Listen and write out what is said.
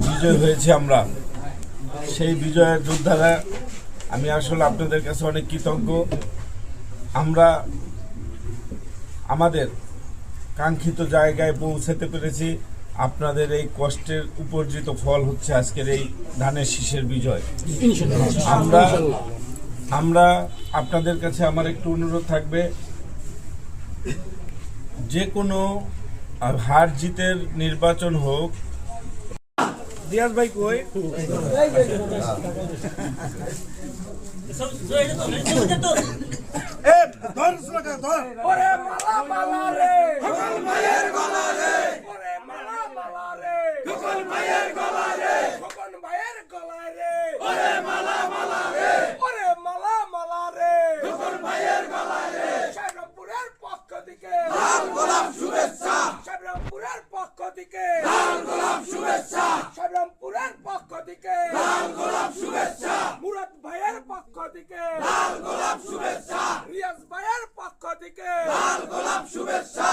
বিজয় হয়েছে আমরা, সেই বিজয়ের যোদ্ধারা আমি আসলে আপনাদের কাছে অনেক কৃতজ্ঞ। আমরা আমাদের কাঙ্ক্ষিত জায়গায় পৌঁছাতে পেরেছি। আপনাদের এই কষ্টের উপার্জিত ফল হচ্ছে আজকের এই ধানের শীষের বিজয়। আমরা আপনাদের কাছে আমার একটু অনুরোধ থাকবে, যে কোনো হার জিতের নির্বাচন হোক। দিয়াজ ভাই কই? মুরাদ ভাইয়ের পক্ষ থেকে লাল গোলাপ শুভেচ্ছা, রিয়াজ ভাইয়ের পক্ষ থেকে লাল গোলাপ শুভেচ্ছা।